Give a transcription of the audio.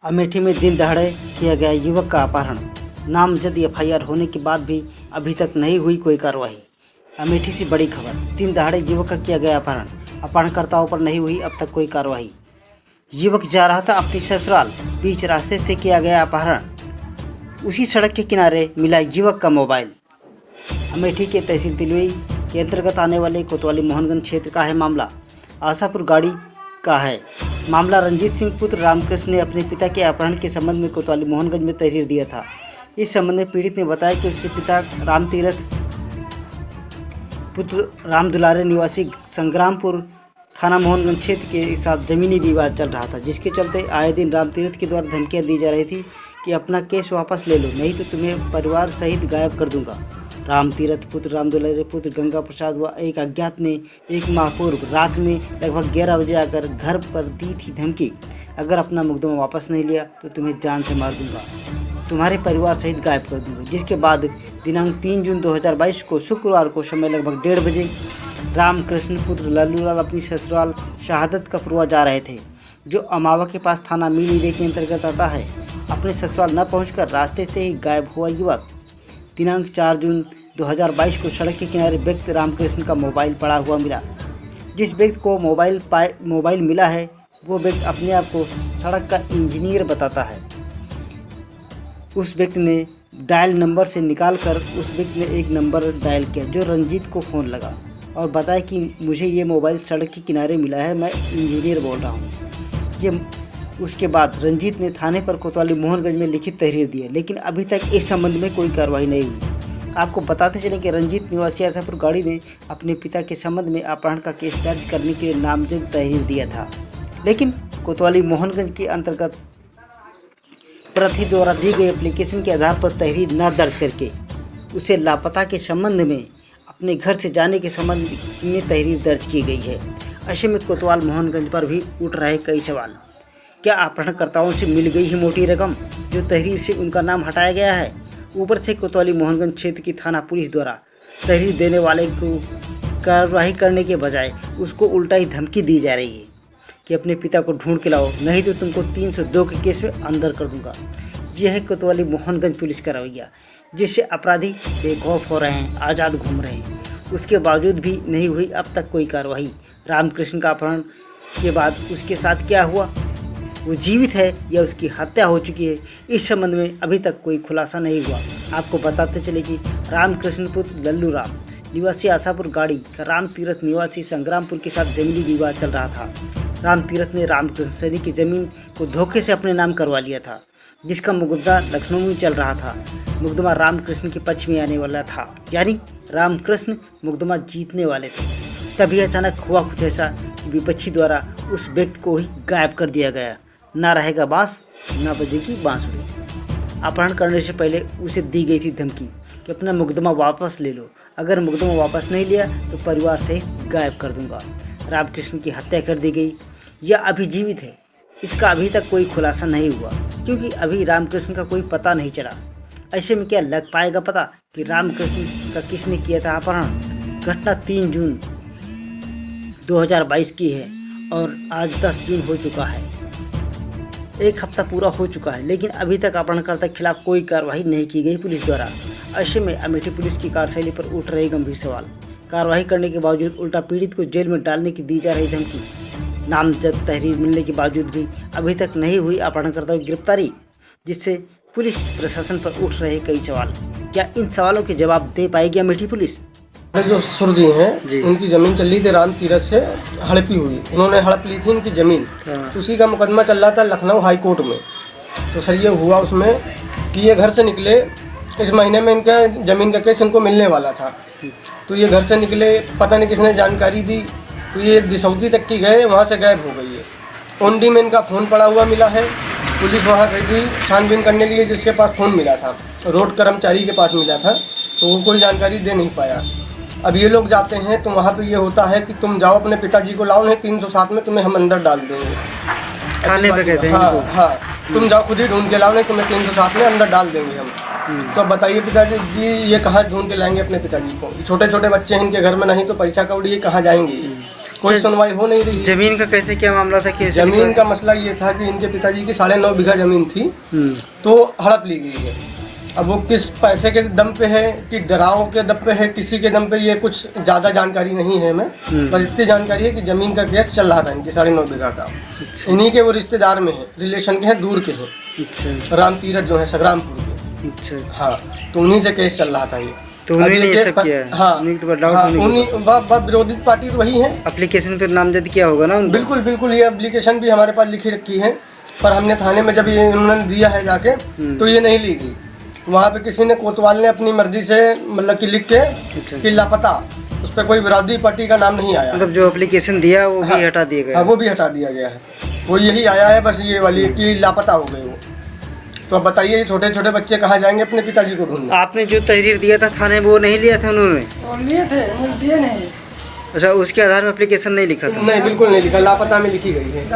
अमेठी में दिन दहाड़े किया गया युवक का अपहरण। नामजद एफआईआर होने के बाद भी अभी तक नहीं हुई कोई कार्रवाई। अमेठी से बड़ी खबर, दिन दहाड़े युवक का किया गया अपहरण। अपहरणकर्ताओं पर नहीं हुई अब तक कोई कार्रवाई। युवक जा रहा था अपनी ससुराल, बीच रास्ते से किया गया अपहरण। उसी सड़क के किनारे मिला युवक का मोबाइल। अमेठी के तहसील तिलवई के अंतर्गत आने वाले कोतवाली मोहनगंज क्षेत्र का है मामला। आशापुर गाड़ी का है मामला। रंजीत सिंह पुत्र रामकृष्ण ने अपने पिता के अपहरण के संबंध में कोतवाली मोहनगंज में तहरीर दिया था। इस संबंध में पीड़ित ने बताया कि उसके पिता रामतीरथ पुत्र राम दुलारे निवासी संग्रामपुर थाना मोहनगंज क्षेत्र के साथ जमीनी विवाद चल रहा था, जिसके चलते आए दिन रामतीरथ के द्वारा धमकियां दी जा रही थी कि अपना केस वापस ले लो, नहीं तो तुम्हें परिवार सहित गायब कर दूंगा। रामतीरथ पुत्र राम दुलारे पुत्र गंगा प्रसाद व एक अज्ञात ने एक माह पूर्व रात में लगभग 11 बजे आकर घर पर दी थी धमकी, अगर अपना मुकदमा वापस नहीं लिया तो तुम्हें जान से मार दूंगा, तुम्हारे परिवार सहित गायब कर दूंगा। जिसके बाद दिनांक 3 जून 2022 को शुक्रवार को समय लगभग 1:30 बजे रामकृष्ण पुत्र लल्लूलाल अपनी ससुराल शहादत कफरुआ जा रहे थे, जो अमावा के पास थाना मील के अंतर्गत आता है। अपने ससुराल न पहुंचकर रास्ते से ही गायब हुआ युवक। दिनांक 4 जून 2022 को सड़क के किनारे व्यक्ति रामकृष्ण का मोबाइल पड़ा हुआ मिला। जिस व्यक्ति को मोबाइल मिला है वो व्यक्ति अपने आप को सड़क का इंजीनियर बताता है। उस व्यक्ति ने डायल नंबर से निकालकर उस व्यक्ति ने एक नंबर डायल किया जो रंजीत को फ़ोन लगा और बताया कि मुझे ये मोबाइल सड़क के किनारे मिला है, मैं इंजीनियर बोल रहा हूँ। उसके बाद रंजीत ने थाने पर कोतवाली मोहनगंज में लिखित तहरीर दी है, लेकिन अभी तक इस संबंध में कोई कार्रवाई नहीं हुई। आपको बताते चलें कि रंजीत निवासी आशापुर गाड़ी ने अपने पिता के संबंध में अपहरण का केस दर्ज करने के लिए नामजद तहरीर दिया था, लेकिन कोतवाली मोहनगंज के अंतर्गत प्रति द्वारा दी गई एप्लीकेशन के आधार पर तहरीर न दर्ज करके उसे लापता के संबंध में अपने घर से जाने के संबंध में तहरीर दर्ज की गई है। ऐसे में कोतवाल मोहनगंज पर भी उठ रहे कई सवाल। क्या अपहरणकर्ताओं से मिल गई ही मोटी रकम जो तहरीर से उनका नाम हटाया गया है? ऊपर से कोतवाली मोहनगंज क्षेत्र की थाना पुलिस द्वारा तहरीर देने वाले को कार्रवाई करने के बजाय उसको उल्टा ही धमकी दी जा रही है कि अपने पिता को ढूंढ के लाओ, नहीं तो तुमको 302 के केस में अंदर कर दूंगा। यह है कोतवाली मोहनगंज पुलिस का रवैया, जिससे अपराधी बेखौफ हो रहे हैं, आज़ाद घूम रहे हैं। उसके बावजूद भी नहीं हुई अब तक कोई कार्रवाई। रामकृष्ण का अपहरण के बाद उसके साथ क्या हुआ, वो जीवित है या उसकी हत्या हो चुकी है, इस संबंध में अभी तक कोई खुलासा नहीं हुआ। आपको बताते चले कि रामकृष्ण पुत्र लल्लू राम निवासी आशापुर गाड़ी का रामतीरथ निवासी संग्रामपुर के साथ जमीनी विवाद चल रहा था। रामतीरथ ने रामकृष्ण सैनी की ज़मीन को धोखे से अपने नाम करवा लिया था, जिसका मुकदमा लखनऊ में चल रहा था। मुकदमा रामकृष्ण के पक्ष में आने वाला था, यानी रामकृष्ण मुकदमा जीतने वाले थे। तभी अचानक हुआ कुछ ऐसा कि विपक्षी द्वारा उस व्यक्ति को ही गायब कर दिया गया। ना रहेगा बांस, ना बजेगी बांसुरी। अपहरण करने से पहले उसे दी गई थी धमकी कि अपना मुकदमा वापस ले लो, अगर मुकदमा वापस नहीं लिया तो परिवार से गायब कर दूंगा। रामकृष्ण की हत्या कर दी गई या अभी जीवित है, इसका अभी तक कोई खुलासा नहीं हुआ, क्योंकि अभी रामकृष्ण का कोई पता नहीं चला। ऐसे में क्या लग पाएगा पता कि रामकृष्ण का किसने किया था अपहरण? घटना 3 जून 2022 की है और आज 10 जून हो चुका है। एक हफ्ता पूरा हो चुका है, लेकिन अभी तक अपहरणकर्ता के खिलाफ कोई कार्रवाई नहीं की गई पुलिस द्वारा। ऐसे में अमेठी पुलिस की कार्यशैली पर उठ रहे गंभीर सवाल। कार्रवाई करने के बावजूद उल्टा पीड़ित को जेल में डालने की दी जा रही धमकी। नामजद तहरीर मिलने के बावजूद भी अभी तक नहीं हुई अपहरणकर्ता की गिरफ्तारी, जिससे पुलिस प्रशासन पर उठ रहे कई सवाल। क्या इन सवालों के जवाब दे पाएगी अमेठी पुलिस? जो ससुर जी हैं उनकी ज़मीन चल रही थी रामतीरथ से हड़पी हुई, उन्होंने हड़प ली थी उनकी ज़मीन। तो उसी का मुकदमा चल रहा था लखनऊ हाई कोर्ट में। तो सर ये हुआ उसमें कि ये घर से निकले, इस महीने में इनका ज़मीन का केस इनको मिलने वाला था। तो ये घर से निकले, पता नहीं किसने जानकारी दी, तो ये दिसौदी तक की गए, वहाँ से गायब हो गई है। ओंडी में इनका फ़ोन पड़ा हुआ मिला है। पुलिस वहाँ गई थी छानबीन करने के लिए, जिसके पास फ़ोन मिला था रोड कर्मचारी के पास मिला था, तो वो कोई जानकारी दे नहीं पाया। अब ये लोग जाते हैं तो वहाँ पे ये होता है कि तुम जाओ अपने पिताजी को लाओ, नहीं 307 में तुम्हें हम अंदर डाल देंगे। थाने पे कहते हैं? हाँ, तुम जाओ खुद ही ढूंढ के लाओ, नहीं तुम्हें 307 में अंदर डाल देंगे हम। तो अब बताइए पिताजी जी ये कहाँ ढूंढ के लाएंगे अपने पिताजी को? छोटे छोटे बच्चे हैं इनके घर में, नहीं तो पैसा कौड़ी ये कहाँ जाएंगे? कोई सुनवाई हो नहीं रही है। जमीन का कैसे क्या मामला था कि जमीन का मसला ये था कि इनके पिताजी की 9.5 बीघा जमीन थी, तो हड़प ली गई है। अब वो किस पैसे के दम पे है कि डराव के दम पे है, किसी के दम पे, ये कुछ ज़्यादा जानकारी नहीं है हमें, बस इतनी जानकारी है कि ज़मीन का केस चल रहा था इनकी 9.5 बीघा का। इन्हीं के वो रिश्तेदार में है, रिलेशन के हैं, दूर के हैं। अच्छा, राम तीरथ जो है संग्रामपुर के। अच्छा, हाँ, तो उन्हीं से केस चल रहा था ये। तो उन्हीं ने ये सब किया है? हाँ, उन्हीं के ऊपर डाउट हाँ, होने की उन्हीं विरोधी पार्टी तो वही है। एप्लीकेशन पे नामजद किया होगा ना उनको? बिल्कुल बिल्कुल, ये एप्लीकेशन भी हमारे पास लिखी रखी है, पर हमने थाने में जब ये उन्होंने दिया है जाके, तो ये नहीं ली गई। वहाँ पे किसी ने, कोतवाल ने अपनी मर्जी से मतलब कि लिख के कि लापता, उस पर कोई विरोधी पार्टी का नाम नहीं आया। मतलब जो एप्लीकेशन दिया वो भी हटा दिया गया? हाँ, वो भी हटा दिया गया है। वो यही आया है बस, ये वाली कि लापता हो गए वो। तो अब बताइए, ये छोटे छोटे बच्चे कहाँ जाएंगे अपने पिताजी को ढूंढने? आपने जो तहरीर दिया था थाने में, वो नहीं लिया था उन्होंने? लिए थे, दिए नहीं। अच्छा, उसके आधार में एप्लीकेशन नहीं लिखा था? नहीं, बिल्कुल नहीं लिखा, लापता में लिखी गई है।